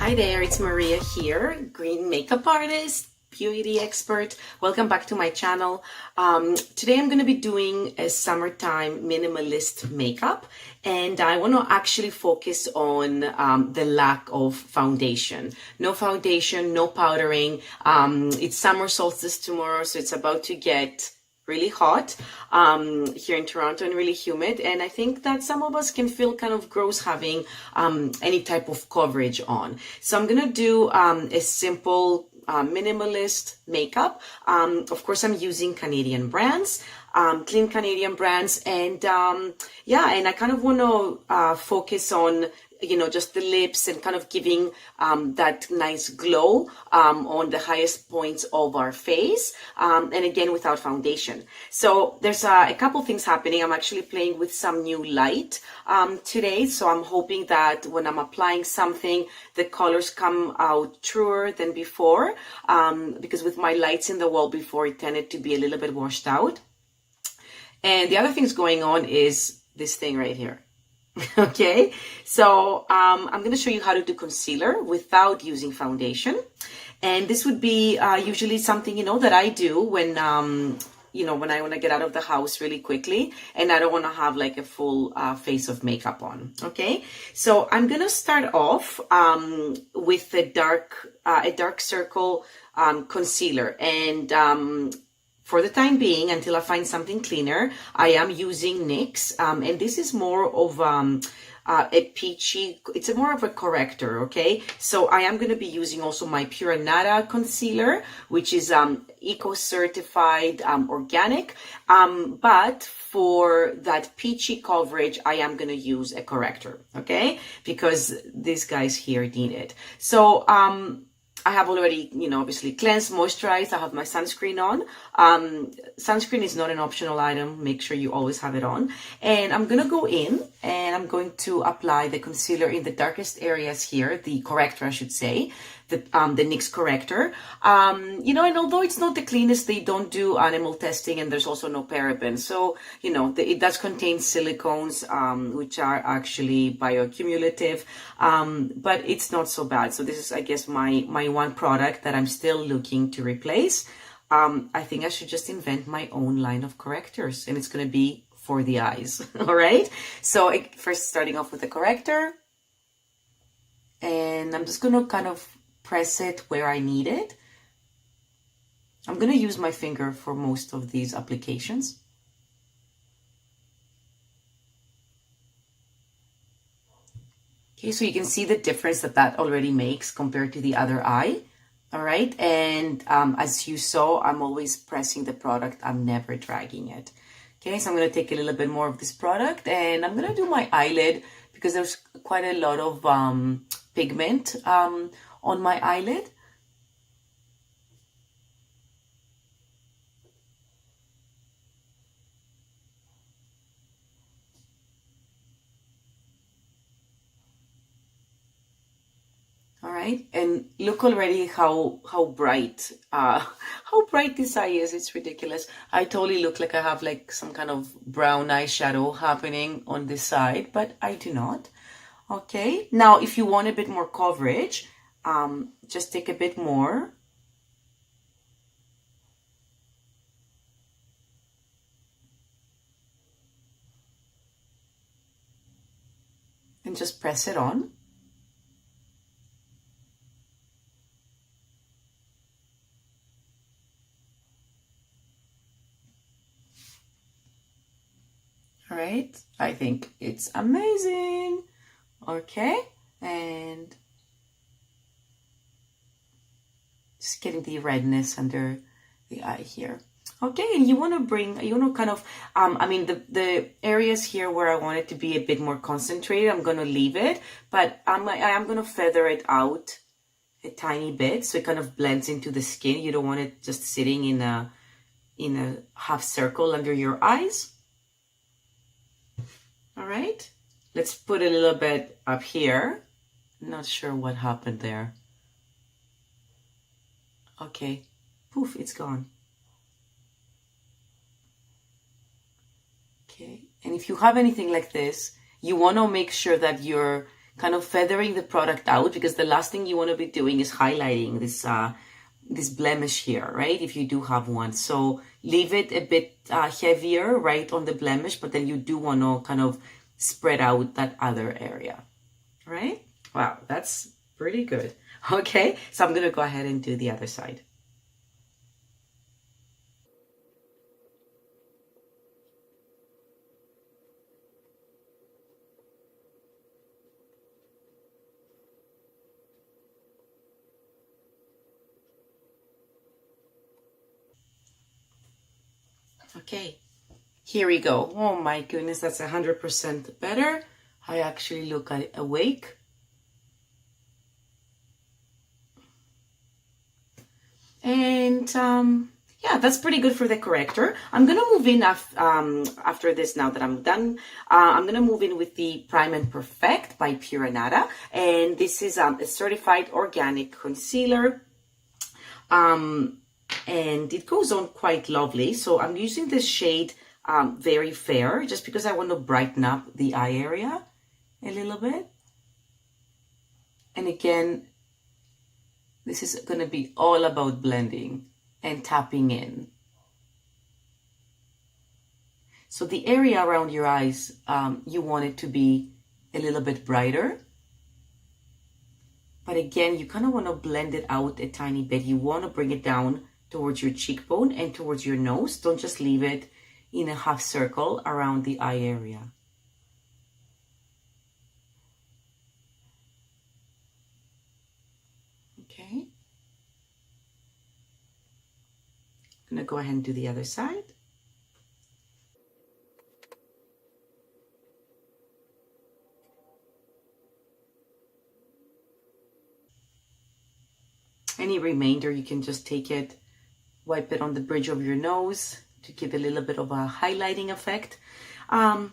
Hi there, it's Maria here, green makeup artist, beauty expert. Welcome back to my channel. Today I'm going to be doing a summertime minimalist makeup, and I want to actually focus on the lack of foundation. No foundation, no powdering. It's summer solstice tomorrow, so it's about to get really hot here in Toronto and really humid, and I think that some of us can feel kind of gross having any type of coverage on. So I'm gonna do a simple minimalist makeup. Of course, I'm using Canadian brands, clean Canadian brands, and yeah, and I kind of want to focus on just the lips and kind of giving that nice glow on the highest points of our face, and again without foundation. So there's a couple things happening. I'm actually playing with some new light today, so I'm hoping that when I'm applying something, the colors come out truer than before, because with my lights in the wall before, it tended to be a little bit washed out. And the other things going on is this thing right here. Okay, so I'm going to show you how to do concealer without using foundation, and this would be usually something that I do when when I want to get out of the house really quickly and I don't want to have like a full face of makeup on. Okay, so I'm going to start off with a dark circle concealer, and for the time being, until I find something cleaner, I am using NYX, and this is more of a peachy, it's more of a corrector, okay? So I am going to be using also my pure Anada concealer, which is eco-certified organic, but for that peachy coverage, I am going to use a corrector, okay? Because these guys here need it. So, I have already, obviously cleansed, moisturized. I have my sunscreen on. Sunscreen is not an optional item. Make sure you always have it on. And I'm going to go in and I'm going to apply the concealer in the darkest areas here, the corrector, I should say, the NYX corrector. And although it's not the cleanest, they don't do animal testing and there's also no parabens. So, it does contain silicones, which are actually bioaccumulative, but it's not so bad. So this is, I guess, my one product that I'm still looking to replace. I think I should just invent my own line of correctors, and it's going to be for the eyes. All right. So first starting off with the corrector, and I'm just going to kind of press it where I need it. I'm going to use my finger for most of these applications. Okay, so you can see the difference that already makes compared to the other eye. All right, and as you saw, I'm always pressing the product. I'm never dragging it. Okay, so I'm going to take a little bit more of this product, and I'm going to do my eyelid because there's quite a lot of pigment on my eyelid. All right, and look already how bright this eye is. It's ridiculous. I totally look like I have like some kind of brown eyeshadow happening on this side, but I do not. Okay, now if you want a bit more coverage, just take a bit more. And just press it on. All right, I think it's amazing. Okay, and just getting the redness under the eye here. Okay, and you want to kind of, the areas here where I want it to be a bit more concentrated, I'm going to leave it, but I am going to feather it out a tiny bit so it kind of blends into the skin. You don't want it just sitting in a half circle under your eyes. All right, let's put a little bit up here. Not sure what happened there. Okay, poof, it's gone. Okay, and if you have anything like this, you want to make sure that you're kind of feathering the product out, because the last thing you want to be doing is highlighting this blemish here, right? If you do have one. So leave it a bit heavier right on the blemish, but then you do want to kind of spread out that other area, right? Wow, that's pretty good. Okay, so I'm going to go ahead and do the other side. Okay, here we go. Oh my goodness, that's 100% better. I actually look awake. And yeah, that's pretty good for the corrector. I'm gonna move in after this. Now that I'm done, I'm gonna move in with the Prime and Perfect by Pure Anada, and this is a certified organic concealer. And it goes on quite lovely. So I'm using this shade Very Fair, just because I want to brighten up the eye area a little bit. And again, this is going to be all about blending and tapping in. So the area around your eyes, you want it to be a little bit brighter. But again, you kind of want to blend it out a tiny bit. You want to bring it down towards your cheekbone and towards your nose. Don't just leave it in a half circle around the eye area. Okay. I'm going to go ahead and do the other side. Any remainder, you can just take it, wipe it on the bridge of your nose to give a little bit of a highlighting effect. And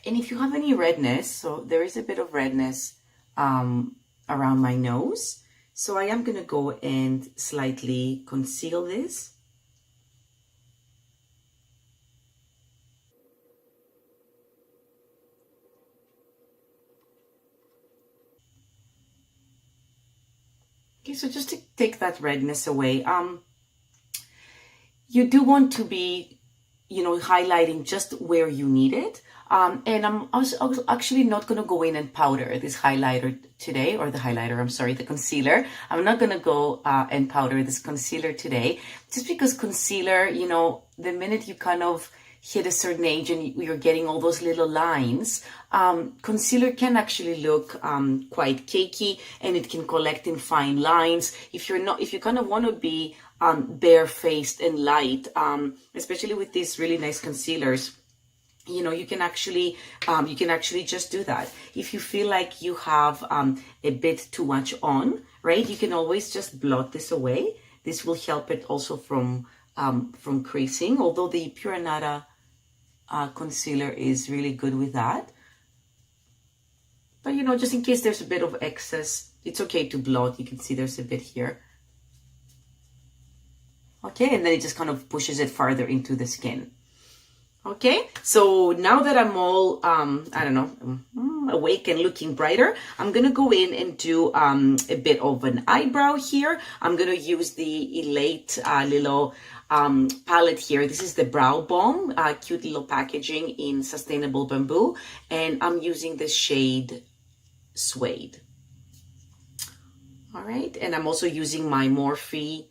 if you have any redness, so there is a bit of redness around my nose, so I am going to go and slightly conceal this. Okay, so just to take that redness away, you do want to be, highlighting just where you need it. And I'm also actually not going to go in and powder this highlighter today, or the concealer. I'm not going to go and powder this concealer today, just because concealer, the minute you kind of hit a certain age and you're getting all those little lines, concealer can actually look quite cakey, and it can collect in fine lines. If you kind of want to be barefaced and light, especially with these really nice concealers, you can actually just do that. If you feel like you have a bit too much on, right, you can always just blot this away. This will help it also from creasing, although the Pure Anada concealer is really good with that. But just in case there's a bit of excess, it's okay to blot. You can see there's a bit here. Okay, and then it just kind of pushes it farther into the skin. Okay, so now that I'm all, awake and looking brighter, I'm going to go in and do a bit of an eyebrow here. I'm going to use the Elate little palette here. This is the Brow Balm, cute little packaging in Sustainable Bamboo. And I'm using the shade Suede. All right, and I'm also using my Morphe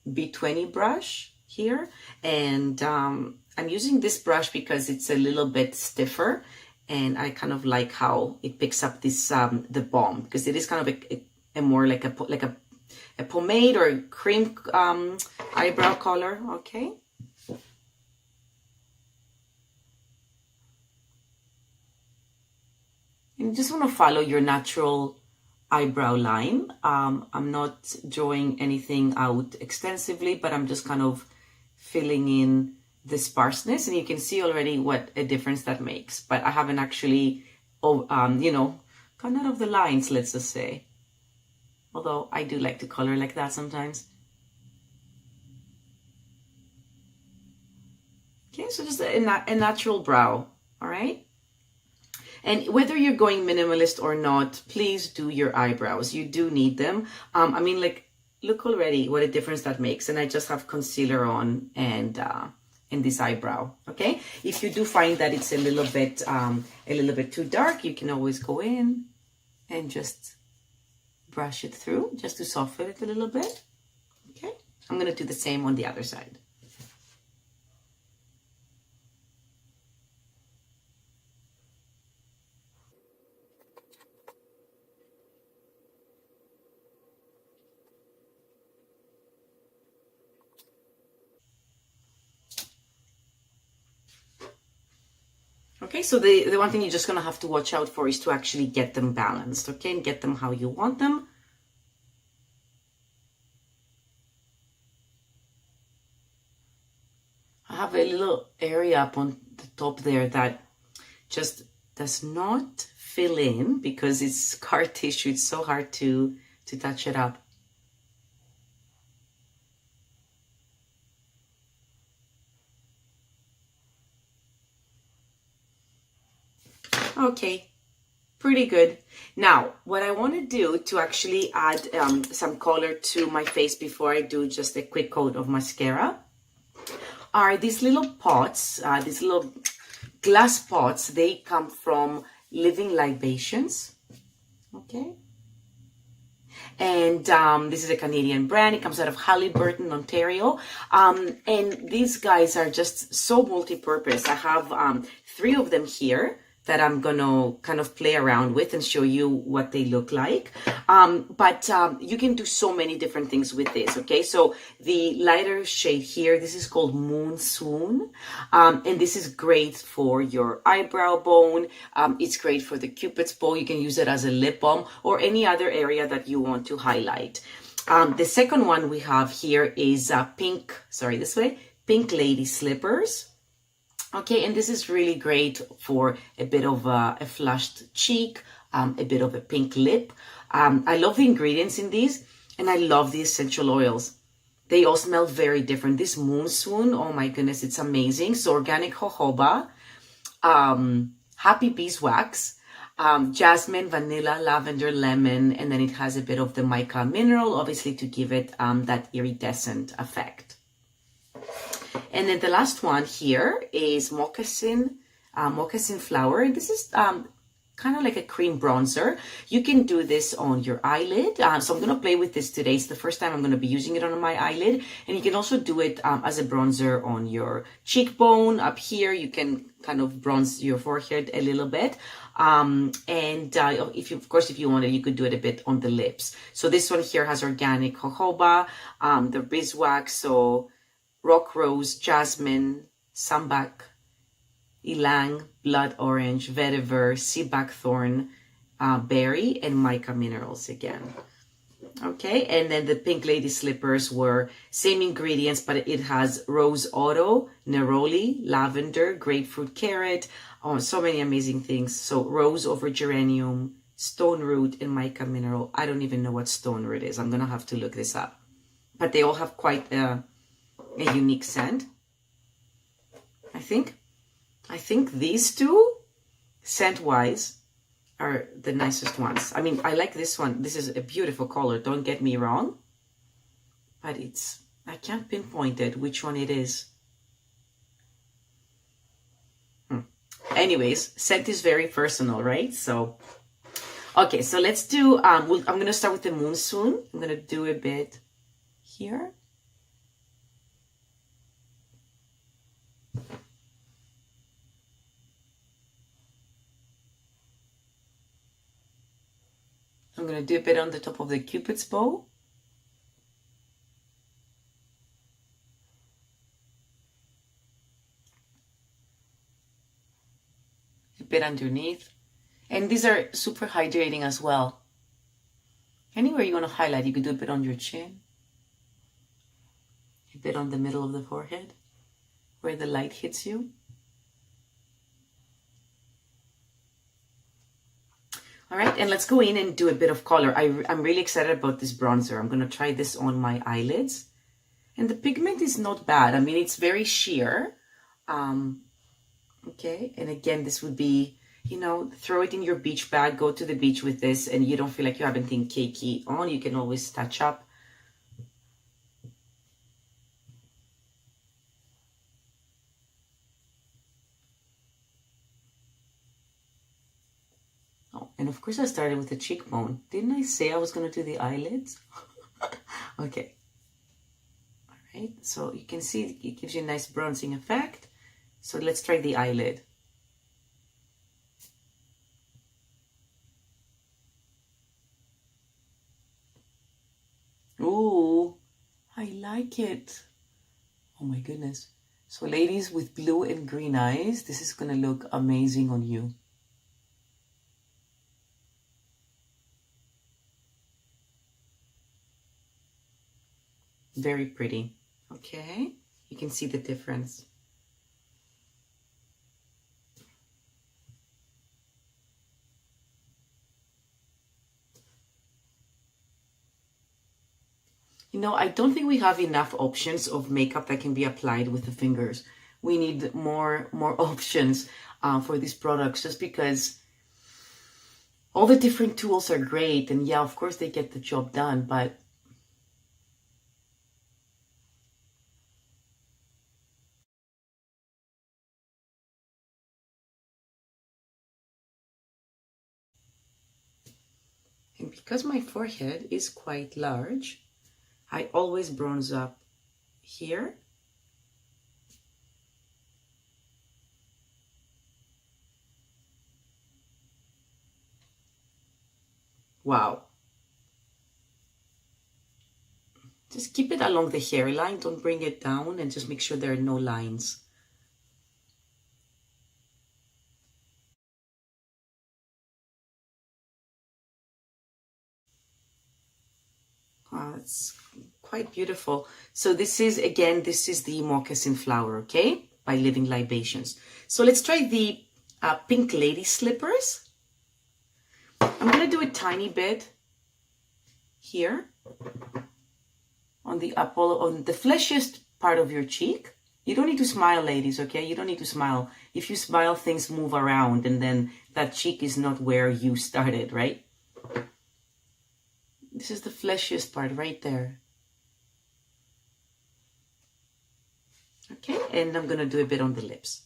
B20 brush here, and I'm using this brush because it's a little bit stiffer, and I kind of like how it picks up this the balm, because it is kind of a more like a pomade or cream eyebrow color. Okay, and you just want to follow your natural eyebrow line. I'm not drawing anything out extensively, but I'm just kind of filling in the sparseness, and you can see already what a difference that makes. But I haven't actually, gone out of the lines, let's just say. Although I do like to color like that sometimes. Okay, so just a natural brow, all right? And whether you're going minimalist or not, please do your eyebrows. You do need them. I mean, like, look already what a difference that makes. And I just have concealer on and this eyebrow. Okay. If you do find that it's a little bit too dark, you can always go in and just brush it through just to soften it a little bit. Okay. I'm going to do the same on the other side. Okay, so the one thing you're just going to have to watch out for is to actually get them balanced, okay, and get them how you want them. I have a little area up on the top there that just does not fill in because it's scar tissue. It's so hard to touch it up. Okay, pretty good. Now, what I want to do to actually add some color to my face before I do just a quick coat of mascara are these little pots, these little glass pots. They come from Living Libations, okay? And this is a Canadian brand. It comes out of Haliburton, Ontario. And these guys are just so multi-purpose. I have 3 of them here that I'm gonna kind of play around with and show you what they look like. But you can do so many different things with this, okay? So the lighter shade here, this is called Moon Swoon. And this is great for your eyebrow bone. It's great for the Cupid's bow. You can use it as a lip balm or any other area that you want to highlight. The second one we have here is Pink Lady Slippers. Okay, and this is really great for a bit of a flushed cheek, a bit of a pink lip. I love the ingredients in these, and I love the essential oils. They all smell very different. This Moon Swoon, oh my goodness, it's amazing. So organic jojoba, happy beeswax, jasmine, vanilla, lavender, lemon, and then it has a bit of the mica mineral, obviously to give it that iridescent effect. And then the last one here is moccasin flower. This is kind of like a cream bronzer. You can do this on your eyelid. So I'm going to play with this today. It's the first time I'm going to be using it on my eyelid. And you can also do it as a bronzer on your cheekbone. Up here, you can kind of bronze your forehead a little bit. If you wanted, you could do it a bit on the lips. So this one here has organic jojoba, the beeswax, so rock rose, jasmine, sambac, ylang, blood orange, vetiver, sea buckthorn, berry, and mica minerals again. Okay, and then the Pink Lady Slippers were same ingredients, but it has rose otto, neroli, lavender, grapefruit carrot, so many amazing things. So rose over geranium, stone root, and mica mineral. I don't even know what stone root is. I'm gonna have to look this up. But they all have quite a unique scent. I think these two, scent-wise, are the nicest ones. I mean, I like this one. This is a beautiful color, don't get me wrong. But I can't pinpoint it, which one it is. Anyways, scent is very personal, right? So, okay, so let's do, I'm going to start with the Moon Swoon. I'm going to do a bit here. I'm going to do a bit on the top of the Cupid's bow. A bit underneath. And these are super hydrating as well. Anywhere you want to highlight, you could do a bit on your chin. A bit on the middle of the forehead, where the light hits you. All right, and let's go in and do a bit of color. I'm really excited about this bronzer. I'm going to try this on my eyelids. And the pigment is not bad. I mean, it's very sheer. Okay, and again, this would be you know, throw it in your beach bag, go to the beach with this, and you don't feel like you have anything cakey on, you can always touch up. Oh, and of course I started with the cheekbone. Didn't I say I was going to do the eyelids? Okay. All right, so you can see it gives you a nice bronzing effect. So let's try the eyelid. Ooh, I like it. Oh my goodness. So ladies with blue and green eyes, this is gonna look amazing on you. Very pretty. Okay, you can see the difference. You know, I don't think we have enough options of makeup that can be applied with the fingers. We need more options for these products, just because all the different tools are great, and yeah, of course they get the job done, but and because my forehead is quite large, I always bronze up here. Wow. Just keep it along the hairline, don't bring it down, and just make sure there are no lines. It's quite beautiful. So this is, again, this is the Moccasin Flower, okay, by Living Libations. So let's try the Pink Lady Slippers. I'm going to do a tiny bit here on the apple, on the fleshiest part of your cheek. You don't need to smile, ladies, okay? You don't need to smile. If you smile, things move around, and then that cheek is not where you started, right? This is the fleshiest part right there. Okay, and I'm going to do a bit on the lips.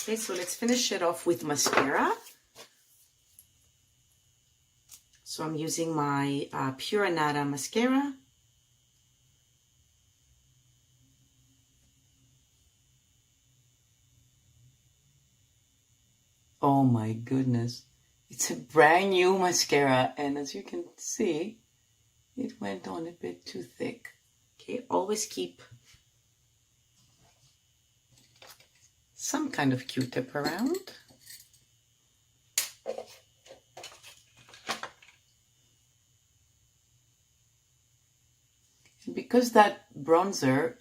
Okay, so let's finish it off with mascara. So I'm using my Pure Anada mascara. Oh my goodness. It's a brand new mascara, and as you can see, it went on a bit too thick. Okay, always keep some kind of Q-tip around. Because that bronzer,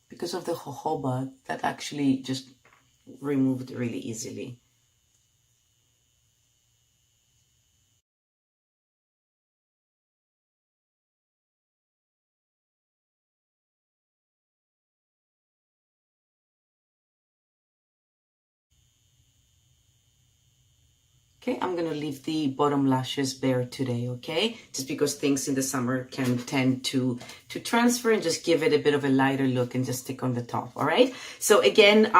because of the jojoba, that actually just removed really easily. Okay, I'm gonna leave the bottom lashes bare today, okay? Just because things in the summer can tend to transfer, and just give it a bit of a lighter look and just stick on the top, all right? So again,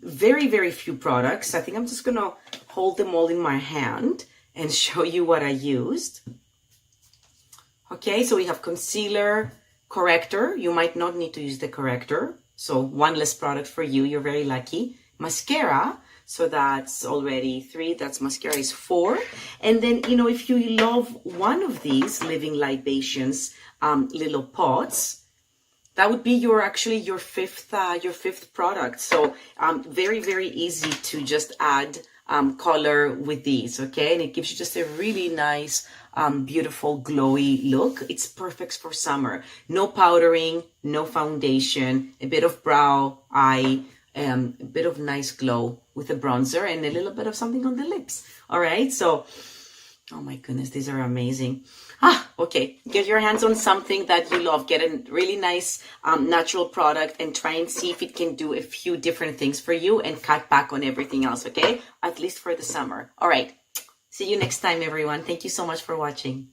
very, very few products. I think I'm just gonna hold them all in my hand and show you what I used. Okay, so we have concealer, corrector. You might not need to use the corrector. So one less product for you, you're very lucky. Mascara. So that's already 3, that's mascara is 4. And then, you know, if you love one of these Living Libations little pots, that would be actually your fifth product. So very, very easy to just add color with these, okay? And it gives you just a really nice, beautiful, glowy look. It's perfect for summer. No powdering, no foundation, a bit of brow, eye, a bit of nice glow with a bronzer and a little bit of something on the lips. All right, so oh my goodness, these are amazing. Okay, get your hands on something that you love. Get a really nice natural product and try and see if it can do a few different things for you and cut back on everything else, okay? At least for the summer. All right, see you next time, everyone. Thank you so much for watching.